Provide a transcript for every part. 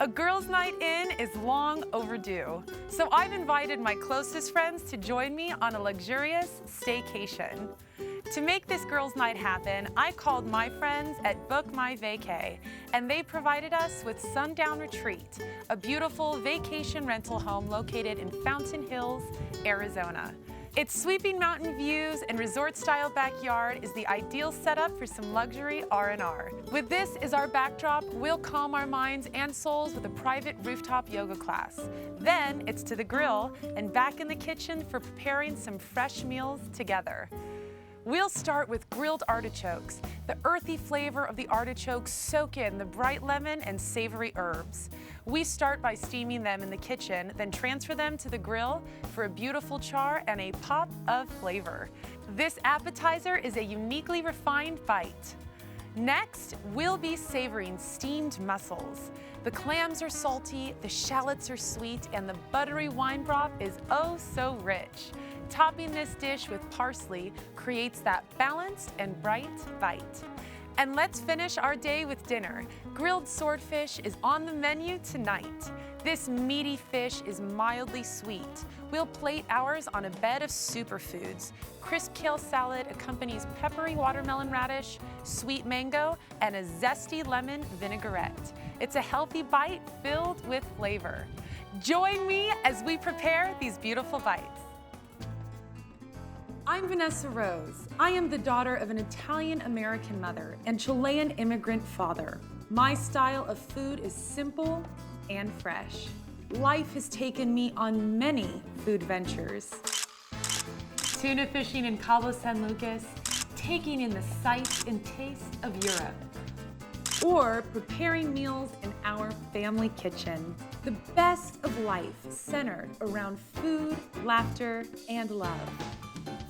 A girls' night in is long overdue, so I've invited my closest friends to join me on a luxurious staycation. To make this girls' night happen, I called my friends at Book My Vacay, and they provided us with Sundown Retreat, a beautiful vacation rental home located in Fountain Hills, Arizona. Its sweeping mountain views and resort-style backyard is the ideal setup for some luxury R&R. With this as our backdrop, we'll calm our minds and souls with a private rooftop yoga class. Then it's to the grill and back in the kitchen for preparing some fresh meals together. We'll start with grilled artichokes. The earthy flavor of the artichokes soak in the bright lemon and savory herbs. We start by steaming them in the kitchen, then transfer them to the grill for a beautiful char and a pop of flavor. This appetizer is a uniquely refined bite. Next, we'll be savoring steamed mussels. The clams are salty, the shallots are sweet, and the buttery wine broth is oh so rich. Topping this dish with parsley creates that balanced and bright bite. And let's finish our day with dinner. Grilled swordfish is on the menu tonight. This meaty fish is mildly sweet. We'll plate ours on a bed of superfoods. Crisp kale salad accompanies peppery watermelon radish, sweet mango, and a zesty lemon vinaigrette. It's a healthy bite filled with flavor. Join me as we prepare these beautiful bites. I'm Vanessa Rose. I am the daughter of an Italian-American mother and Chilean immigrant father. My style of food is simple and fresh. Life has taken me on many food ventures. Tuna fishing in Cabo San Lucas, taking in the sights and taste of Europe, or preparing meals in our family kitchen. The best of life centered around food, laughter, and love.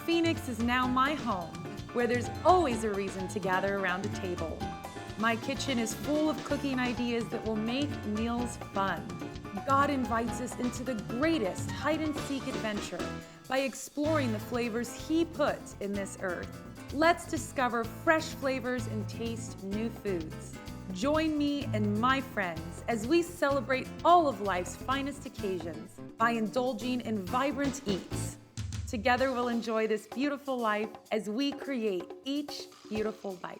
Phoenix is now my home, where there's always a reason to gather around a table. My kitchen is full of cooking ideas that will make meals fun. God invites us into the greatest hide-and-seek adventure by exploring the flavors He put in this earth. Let's discover fresh flavors and taste new foods. Join me and my friends as we celebrate all of life's finest occasions by indulging in vibrant eats. Together we'll enjoy this beautiful life as we create each beautiful bite.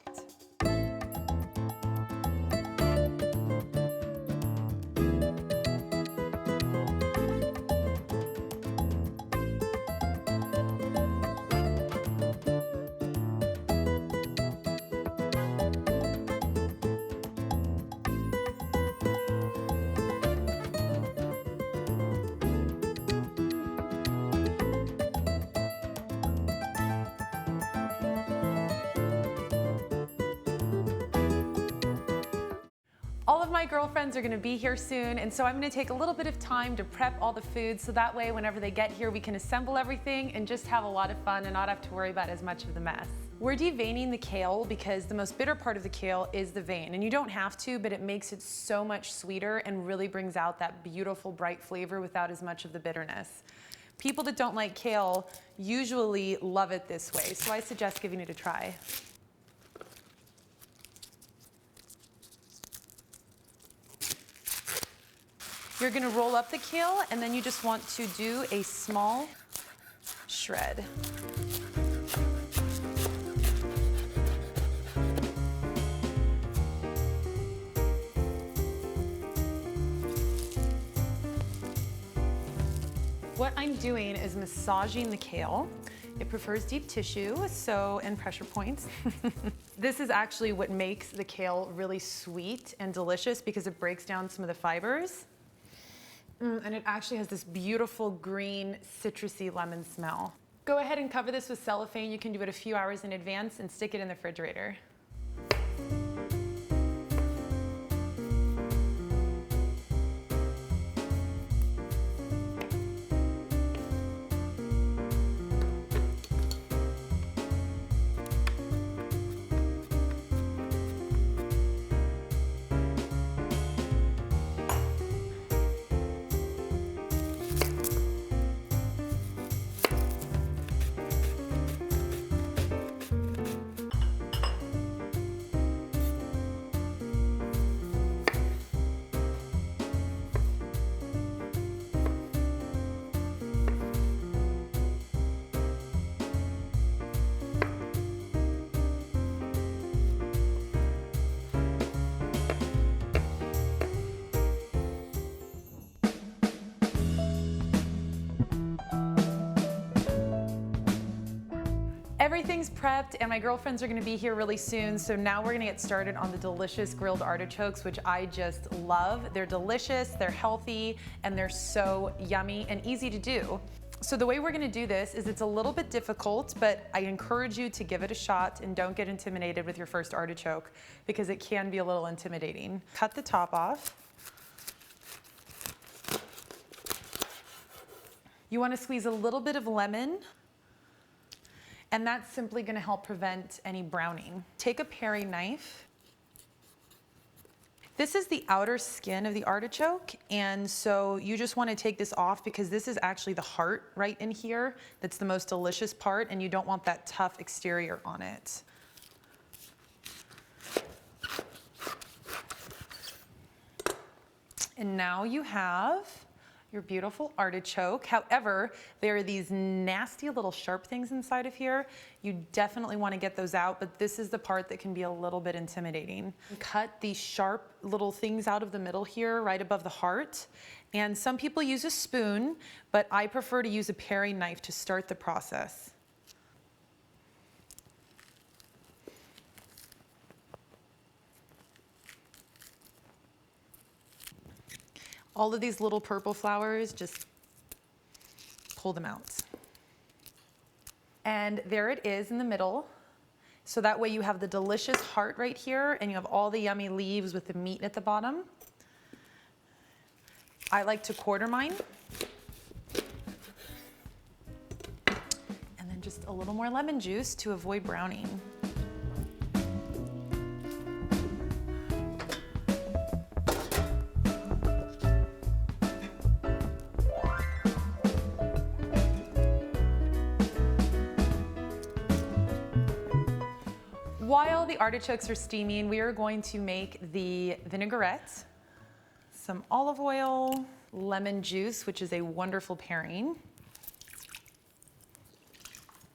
All of my girlfriends are gonna be here soon, and so I'm gonna take a little bit of time to prep all the food so that way whenever they get here we can assemble everything and just have a lot of fun and not have to worry about as much of the mess. We're deveining the kale because the most bitter part of the kale is the vein, and you don't have to, but it makes it so much sweeter and really brings out that beautiful bright flavor without as much of the bitterness. People that don't like kale usually love it this way, so I suggest giving it a try. You're gonna roll up the kale and then you just want to do a small shred. What I'm doing is massaging the kale. It prefers deep tissue, and pressure points. This is actually what makes the kale really sweet and delicious because it breaks down some of the fibers. And it actually has this beautiful green, citrusy lemon smell. Go ahead and cover this with cellophane. You can do it a few hours in advance and stick it in the refrigerator. Everything's prepped and my girlfriends are gonna be here really soon, so now we're gonna get started on the delicious grilled artichokes, which I just love. They're delicious, they're healthy, and they're so yummy and easy to do. So the way we're gonna do this is it's a little bit difficult, but I encourage you to give it a shot and don't get intimidated with your first artichoke because it can be a little intimidating. Cut the top off. You wanna squeeze a little bit of lemon, and that's simply gonna help prevent any browning. Take a paring knife. This is the outer skin of the artichoke, and so you just wanna take this off because this is actually the heart right in here. That's the most delicious part, and you don't want that tough exterior on it. And now you have your beautiful artichoke. However, there are these nasty little sharp things inside of here. You definitely want to get those out, but this is the part that can be a little bit intimidating. Cut these sharp little things out of the middle here, right above the heart. And some people use a spoon, but I prefer to use a paring knife to start the process. All of these little purple flowers, just pull them out. And there it is in the middle. So that way you have the delicious heart right here and you have all the yummy leaves with the meat at the bottom. I like to quarter mine. And then just a little more lemon juice to avoid browning. While the artichokes are steaming, we are going to make the vinaigrette. Some olive oil, lemon juice, which is a wonderful pairing.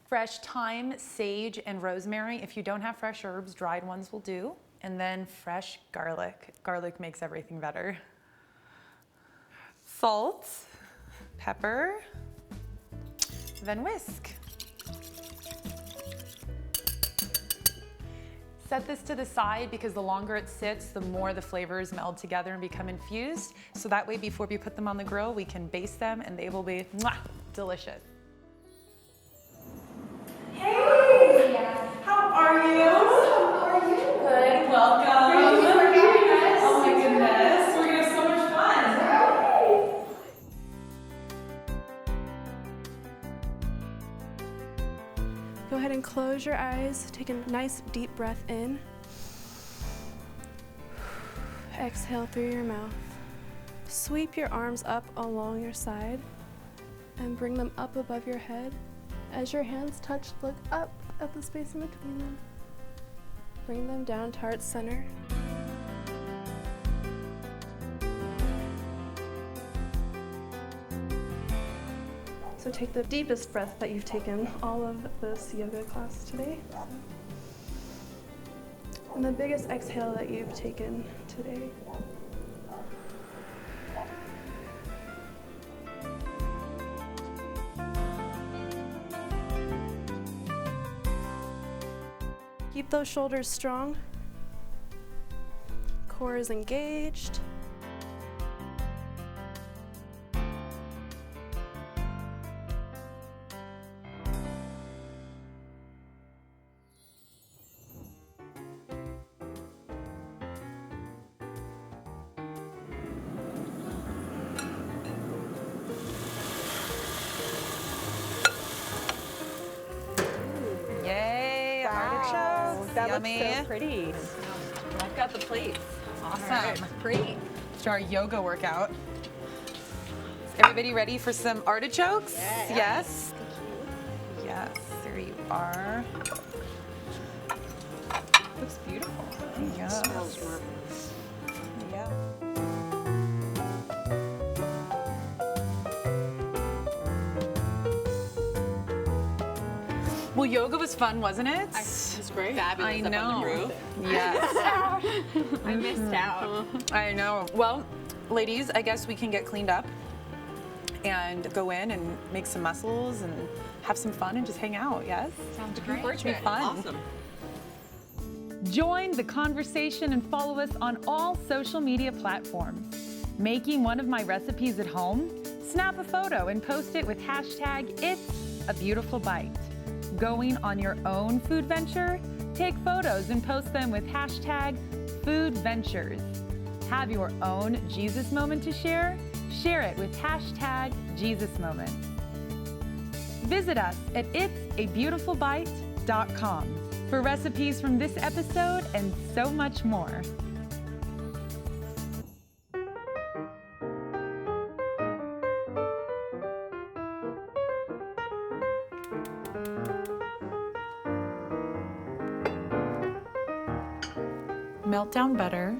Fresh thyme, sage, and rosemary. If you don't have fresh herbs, dried ones will do. And then fresh garlic. Garlic makes everything better. Salt, pepper, then whisk. Set this to the side because the longer it sits, the more the flavors meld together and become infused. So that way, before we put them on the grill, we can baste them and they will be delicious. Hey! How are you? How are you? Good, welcome. Thank you for having us. Oh my goodness, we're gonna have so much fun. Go ahead and close your eyes. Take a nice deep breath in. Exhale through your mouth. Sweep your arms up along your side and bring them up above your head. As your hands touch, look up at the space in between them. Bring them down to heart center. So take the deepest breath that you've taken all of this yoga class today. And the biggest exhale that you've taken today. Keep those shoulders strong. Core is engaged. Yay, artichokes. That Yummy. looks so pretty. I've got the plates. Awesome. Right, great. It's our yoga workout. Is everybody ready for some artichokes? Yes. Yes, there you are. Looks beautiful. Yes. Smells marvelous. Yeah. Well, yoga was fun, wasn't it? It was great. I Fabulous up on the know. roof. Yes. I missed out. I know. Well, ladies, I guess we can get cleaned up. and go in and make some mussels and have some fun and just hang out, yes? Sounds It's great. gonna be fun. Awesome. Join the conversation and follow us on all social media platforms. Making one of my recipes at home? Snap a photo and post it with hashtag It's a Beautiful Bite. Going on your own food venture? Take photos and post them with hashtag Food Ventures. Have your own Jesus moment to share? Share it with hashtag Jesus Moment. Visit us at itsabeautifulbite.com for recipes from this episode and so much more. Melt down butter.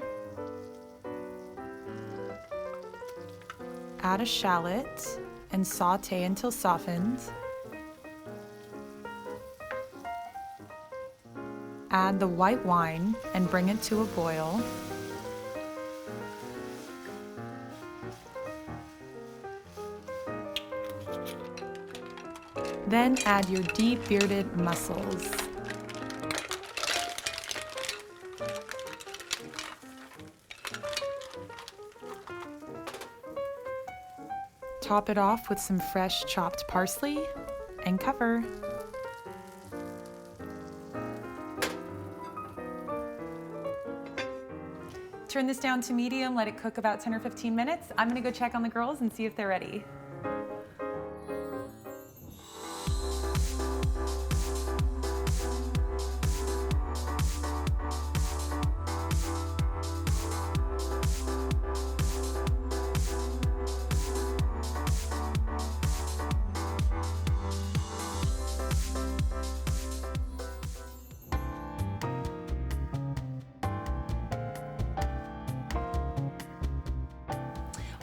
Add a shallot and saute until softened. Add the white wine and bring it to a boil. Then add your deep bearded mussels. Top it off with some fresh chopped parsley and cover. Turn this down to medium, let it cook about 10 or 15 minutes. I'm gonna go check on the girls and see if they're ready.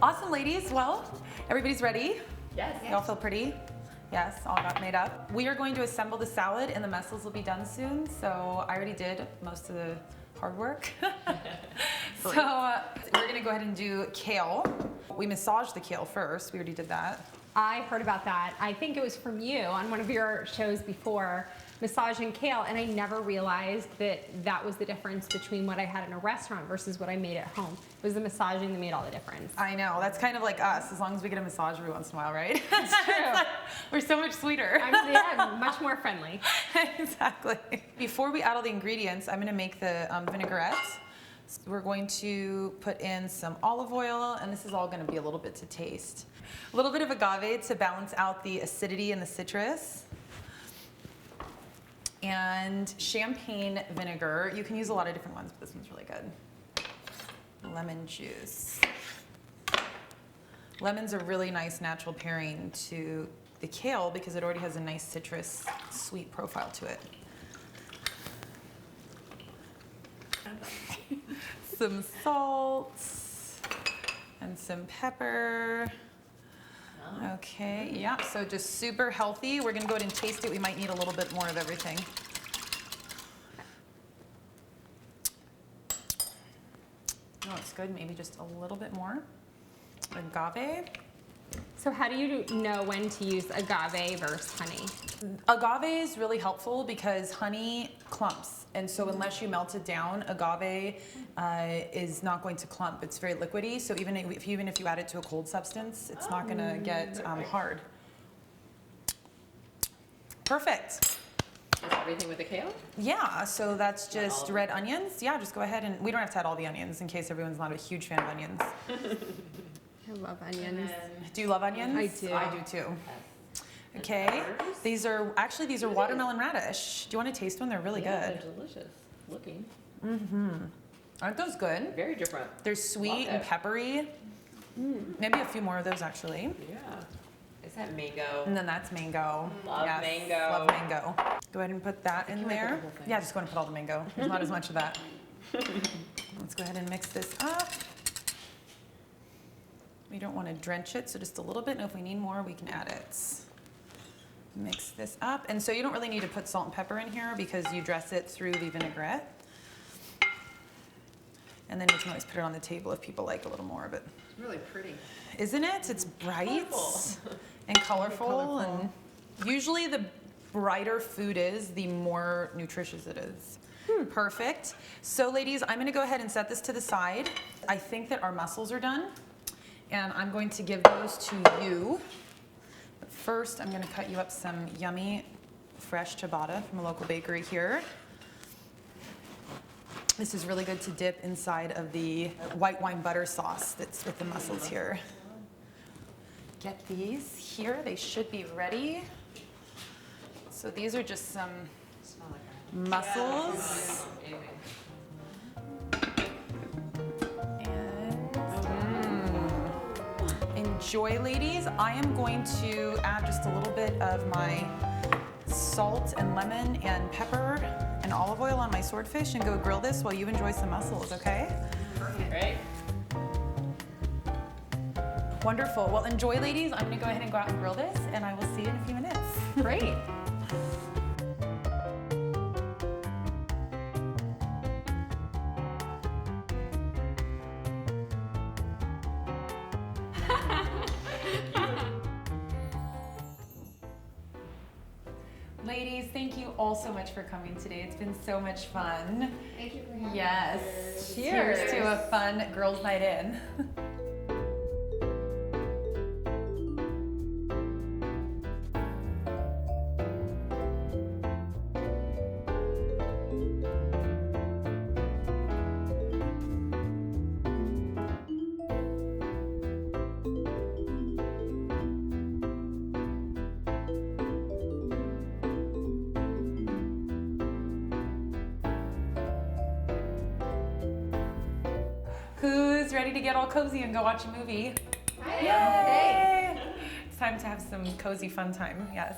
Awesome, ladies. Well, everybody's ready? Yes. Y'all feel pretty? Yes, all got made up. We are going to assemble the salad and the mussels will be done soon. So I already did most of the hard work. So we're gonna go ahead and do kale. We massaged the kale first. We already did that. I heard about that. I think it was from you on one of your shows before, massaging kale, and I never realized that that was the difference between what I had in a restaurant versus what I made at home. It was the massaging that made all the difference. I know, that's kind of like us, as long as we get a massage every once in a while, right? That's true. We're so much sweeter. I'm much more friendly. Exactly. Before we add all the ingredients, I'm gonna make the vinaigrette. So we're going to put in some olive oil, and this is all gonna be a little bit to taste. A little bit of agave to balance out the acidity and the citrus. And champagne vinegar. You can use a lot of different ones, but this one's really good. Lemon juice. Lemon's a really nice natural pairing to the kale because it already has a nice citrus, sweet profile to it. Some salt and some pepper. Okay, yeah, so just super healthy. We're gonna go ahead and taste it. We might need a little bit more of everything. Oh, it's good, maybe just a little bit more. Agave. So how do you know when to use agave versus honey? Agave is really helpful because honey clumps. And so unless you melt it down, agave is not going to clump. It's very liquidy. So even if you add it to a cold substance, it's not going to get hard. Perfect. Is everything with the kale? Yeah, so that's just red onions. Yeah, just go ahead and we don't have to add all the onions in case everyone's not a huge fan of onions. I love onions. Do you love onions? I do. I do too. Okay, these are watermelon radish. Do you want to taste one? They're really good. They're delicious looking. Aren't those good? Very different. They're sweet and peppery. Maybe a few more of those actually. Yeah. Is that mango? And then that's mango. Love mango. Love mango. Go ahead and put that in there. the whole thing. Yeah, just go ahead and put all the mango. There's not as much of that. Let's go ahead and mix this up. We don't want to drench it, so just a little bit, and if we need more, we can add it. Mix this up, and so you don't really need to put salt and pepper in here because you dress it through the vinaigrette. And then we can always put it on the table if people like a little more, but. It's really pretty. Isn't it? It's bright Colorful. and colorful, and usually the brighter food is, the more nutritious it is. Perfect. So ladies, I'm gonna go ahead and set this to the side. I think that our mussels are done, and I'm going to give those to you. But first, I'm gonna cut you up some yummy, fresh ciabatta from a local bakery here. This is really good to dip inside of the white wine butter sauce that's with the mussels here. Get these here, they should be ready. So these are just some mussels. And enjoy, ladies. I am going to add just a little bit of my salt and lemon and pepper and olive oil on my swordfish and go grill this while you enjoy some mussels, okay? Perfect. Great. Wonderful. Well, enjoy, ladies. I'm gonna go ahead and go out and grill this, and I will see you in a few minutes. Great. Ladies, thank you all so much for coming today. It's been so much fun. Thank you for having Yes. Cheers. Cheers to a fun girls' night in. Who's ready to get all cozy and go watch a movie? Yay! It's time to have some cozy fun time, yes.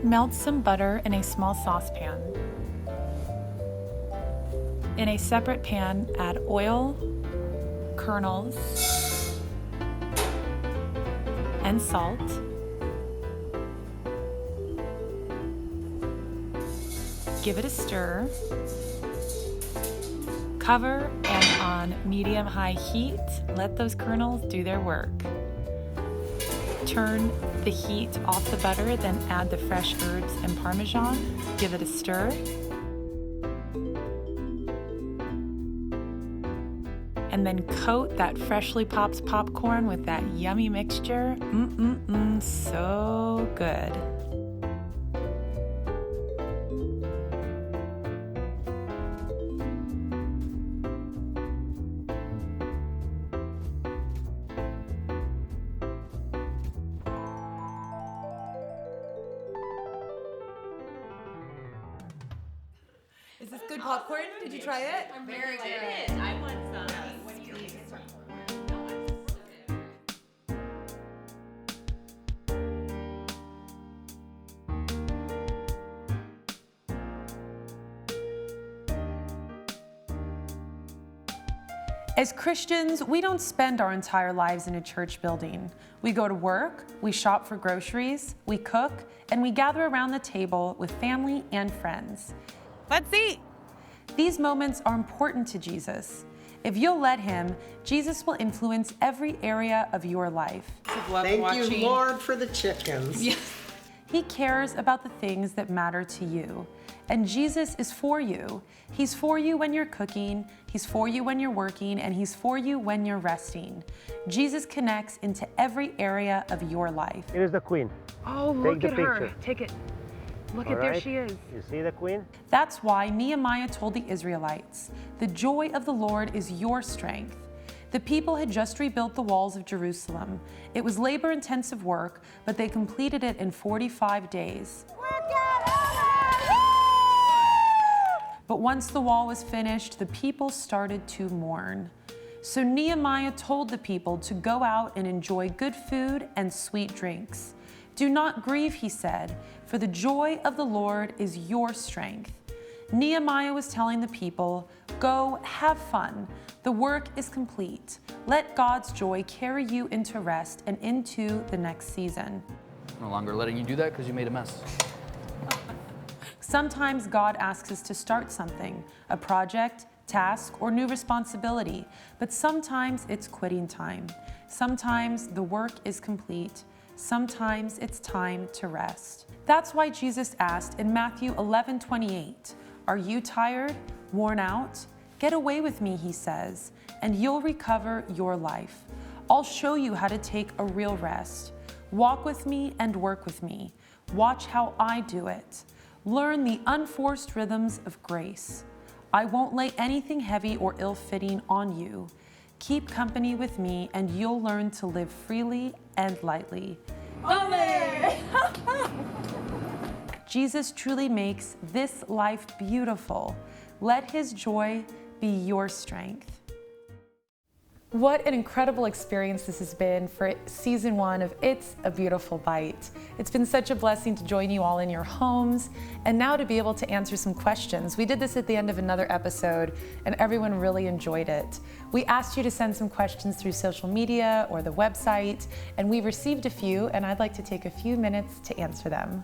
Melt some butter in a small saucepan. In a separate pan, add oil, kernels, and salt. Give it a stir. Cover and on medium-high heat, let those kernels do their work. Turn the heat off the butter, then add the fresh herbs and Parmesan. Give it a stir. And then coat that freshly popped popcorn with that yummy mixture. So good. Is this good popcorn? Did you try it? I'm very good. I want some. What do you need? As Christians, we don't spend our entire lives in a church building. We go to work, we shop for groceries, we cook, and we gather around the table with family and friends. Let's eat! These moments are important to Jesus. If you'll let him, Jesus will influence every area of your life. Thank you, Lord, for the chickens. Yes. He cares about the things that matter to you. And Jesus is for you. He's for you when you're cooking, he's for you when you're working, and he's for you when you're resting. Jesus connects into every area of your life. Here's the queen. Oh, look at her. Take it. Look All at there right? she is. You see the queen? That's why Nehemiah told the Israelites, "The joy of the Lord is your strength." The people had just rebuilt the walls of Jerusalem. It was labor-intensive work, but they completed it in 45 days. But once the wall was finished, the people started to mourn. So Nehemiah told the people to go out and enjoy good food and sweet drinks. Do not grieve, he said, for the joy of the Lord is your strength. Nehemiah was telling the people, go have fun. The work is complete. Let God's joy carry you into rest and into the next season. No longer letting you do that because you made a mess. Sometimes God asks us to start something, a project, task, or new responsibility, but sometimes it's quitting time. Sometimes the work is complete. Sometimes it's time to rest. That's why Jesus asked in Matthew 11:28, are you tired, worn out? Get away with me, he says, and you'll recover your life. I'll show you how to take a real rest. Walk with me and work with me. Watch how I do it. Learn the unforced rhythms of grace. I won't lay anything heavy or ill-fitting on you. Keep company with me and you'll learn to live freely and lightly. Jesus truly makes this life beautiful. Let his joy be your strength. What an incredible experience this has been for season 1 of It's a Beautiful Bite. It's been such a blessing to join you all in your homes and now to be able to answer some questions. We did this at the end of another episode and everyone really enjoyed it. We asked you to send some questions through social media or the website, and we received a few, and I'd like to take a few minutes to answer them.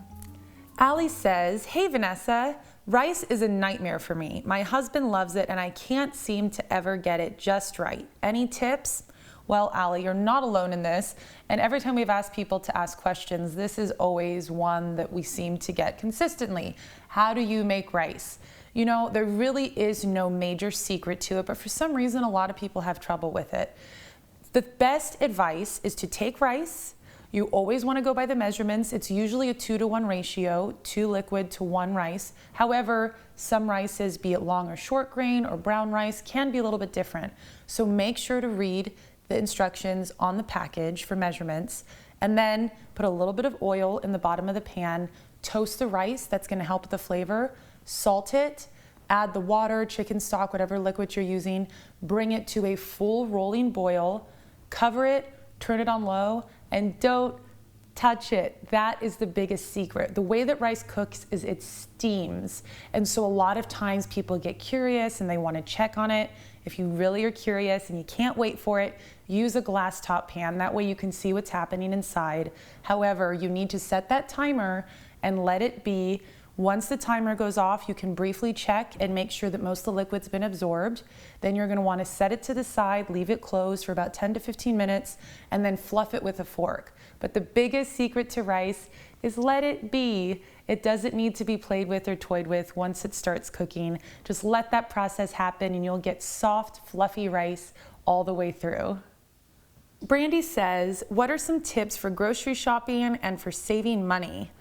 Allie says, hey Vanessa, rice is a nightmare for me. My husband loves it and I can't seem to ever get it just right. Any tips? Well, Allie, you're not alone in this. And every time we've asked people to ask questions, this is always one that we seem to get consistently. How do you make rice? You know, there really is no major secret to it, but for some reason, a lot of people have trouble with it. The best advice is to take rice. You always want to go by the measurements. It's usually a 2-to-1 ratio, 2 liquid to 1 rice. However, some rices, be it long or short grain or brown rice, can be a little bit different. So make sure to read the instructions on the package for measurements, and then put a little bit of oil in the bottom of the pan, toast the rice, that's going to help with the flavor, salt it, add the water, chicken stock, whatever liquid you're using, bring it to a full rolling boil, cover it, turn it on low, and don't touch it. That is the biggest secret. The way that rice cooks is it steams. And so a lot of times people get curious and they want to check on it. If you really are curious and you can't wait for it, use a glass top pan. That way you can see what's happening inside. However, you need to set that timer and let it be. Once the timer goes off, you can briefly check and make sure that most of the liquid's been absorbed. Then you're going to want to set it to the side, leave it closed for about 10 to 15 minutes, and then fluff it with a fork. But the biggest secret to rice is let it be. It doesn't need to be played with or toyed with once it starts cooking. Just let that process happen and you'll get soft, fluffy rice all the way through. Brandy says, what are some tips for grocery shopping and for saving money?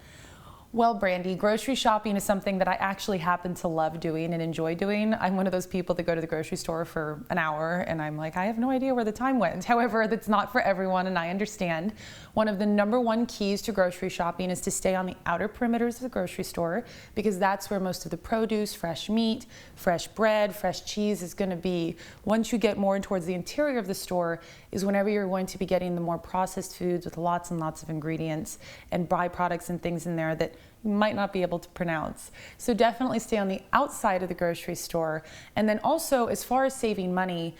Well, Brandy, grocery shopping is something that I actually happen to love doing and enjoy doing. I'm one of those people that go to the grocery store for an hour and I'm like, I have no idea where the time went. However, that's not for everyone and I understand. One of the #1 keys to grocery shopping is to stay on the outer perimeters of the grocery store because that's where most of the produce, fresh meat, fresh bread, fresh cheese is going to be. Once you get more towards the interior of the store is whenever you're going to be getting the more processed foods with lots and lots of ingredients and byproducts and things in there that you might not be able to pronounce. So definitely stay on the outside of the grocery store. And then also, as far as saving money,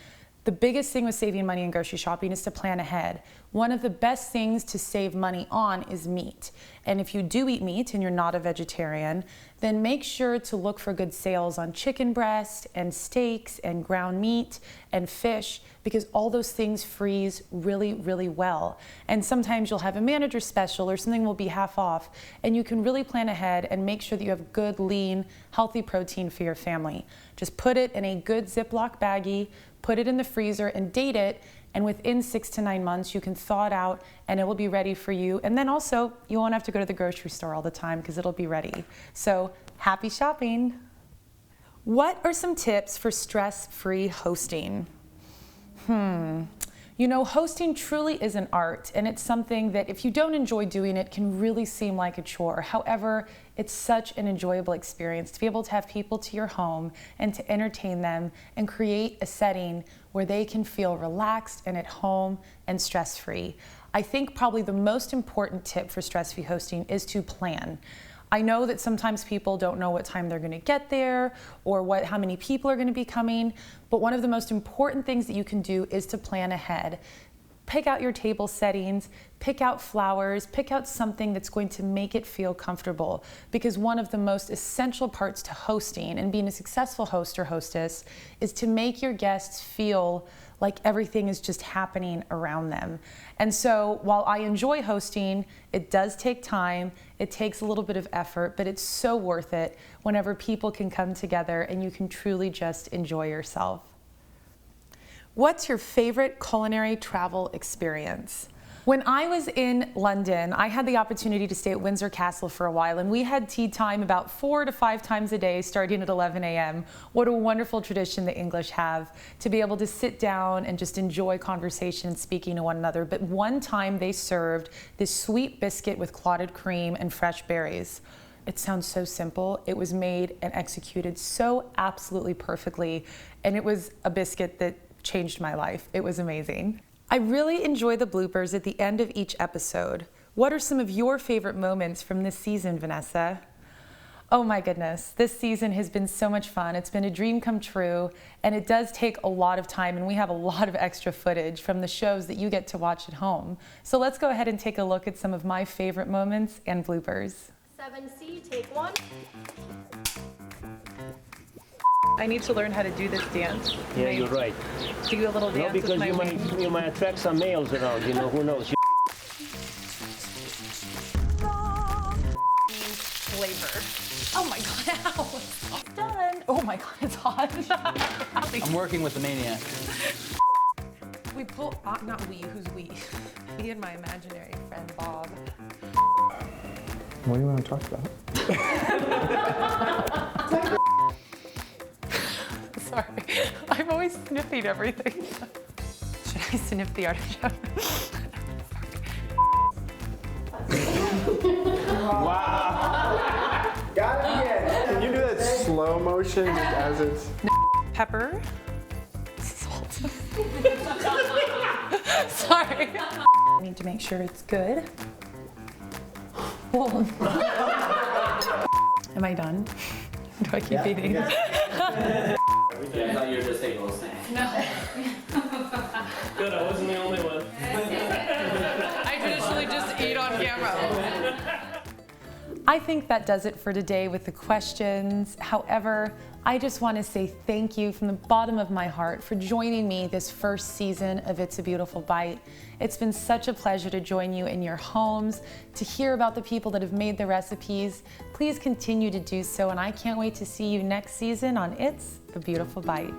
the biggest thing with saving money in grocery shopping is to plan ahead. One of the best things to save money on is meat. And if you do eat meat and you're not a vegetarian, then make sure to look for good sales on chicken breast and steaks and ground meat and fish, because all those things freeze really, really well. And sometimes you'll have a manager special or something will be half off, and you can really plan ahead and make sure that you have good, lean, healthy protein for your family. Just put it in a good Ziploc baggie, put it in the freezer and date it, and within 6 to 9 months you can thaw it out and it will be ready for you. And then also you won't have to go to the grocery store all the time because it'll be ready. So happy shopping. What are some tips for stress-free hosting? You know, hosting truly is an art, and it's something that if you don't enjoy doing it can really seem like a chore. However, it's such an enjoyable experience to be able to have people to your home and to entertain them and create a setting where they can feel relaxed and at home and stress-free. I think probably the most important tip for stress-free hosting is to plan. I know that sometimes people don't know what time they're going to get there or how many people are going to be coming, but one of the most important things that you can do is to plan ahead. Pick out your table settings, pick out flowers, pick out something that's going to make it feel comfortable, because one of the most essential parts to hosting and being a successful host or hostess is to make your guests feel like everything is just happening around them. And so while I enjoy hosting, it does take time, it takes a little bit of effort, but it's so worth it whenever people can come together and you can truly just enjoy yourself. What's your favorite culinary travel experience? When I was in London, I had the opportunity to stay at Windsor Castle for a while, and we had tea time about 4 to 5 times a day starting at 11 a.m. What a wonderful tradition the English have to be able to sit down and just enjoy conversation and speaking to one another. But one time they served this sweet biscuit with clotted cream and fresh berries. It sounds so simple. It was made and executed so absolutely perfectly, and it was a biscuit that changed my life. It was amazing. I really enjoy the bloopers at the end of each episode. What are some of your favorite moments from this season, Vanessa? Oh my goodness, this season has been so much fun. It's been a dream come true, and it does take a lot of time, and we have a lot of extra footage from the shows that you get to watch at home. So let's go ahead and take a look at some of my favorite moments and bloopers. 7C, take 1. I need to learn how to do this dance. Yeah, you're right. Do a little No, dance because with my you might attract some males around, you know, who knows. flavor. Oh my god, ow, it's done. Oh my god, it's hot. I'm working with the maniac. We pull, not we, who's we? Me and my imaginary friend, Bob. What do you want to talk about? Sorry, I'm always sniffing everything. Should I sniff the artichoke? Wow! Got it again! Can you do that slow motion just as it's... Pepper. Salt. Sorry. I need to make sure it's good. Whoa. Am I done? Do I keep eating? I thought you were just taking a little snack. No. Good, I wasn't the only one. I traditionally just eat on camera. I think that does it for today with the questions. However, I just want to say thank you from the bottom of my heart for joining me this first season of It's a Beautiful Bite. It's been such a pleasure to join you in your homes, to hear about the people that have made the recipes. Please continue to do so, and I can't wait to see you next season on It's a Beautiful Bite.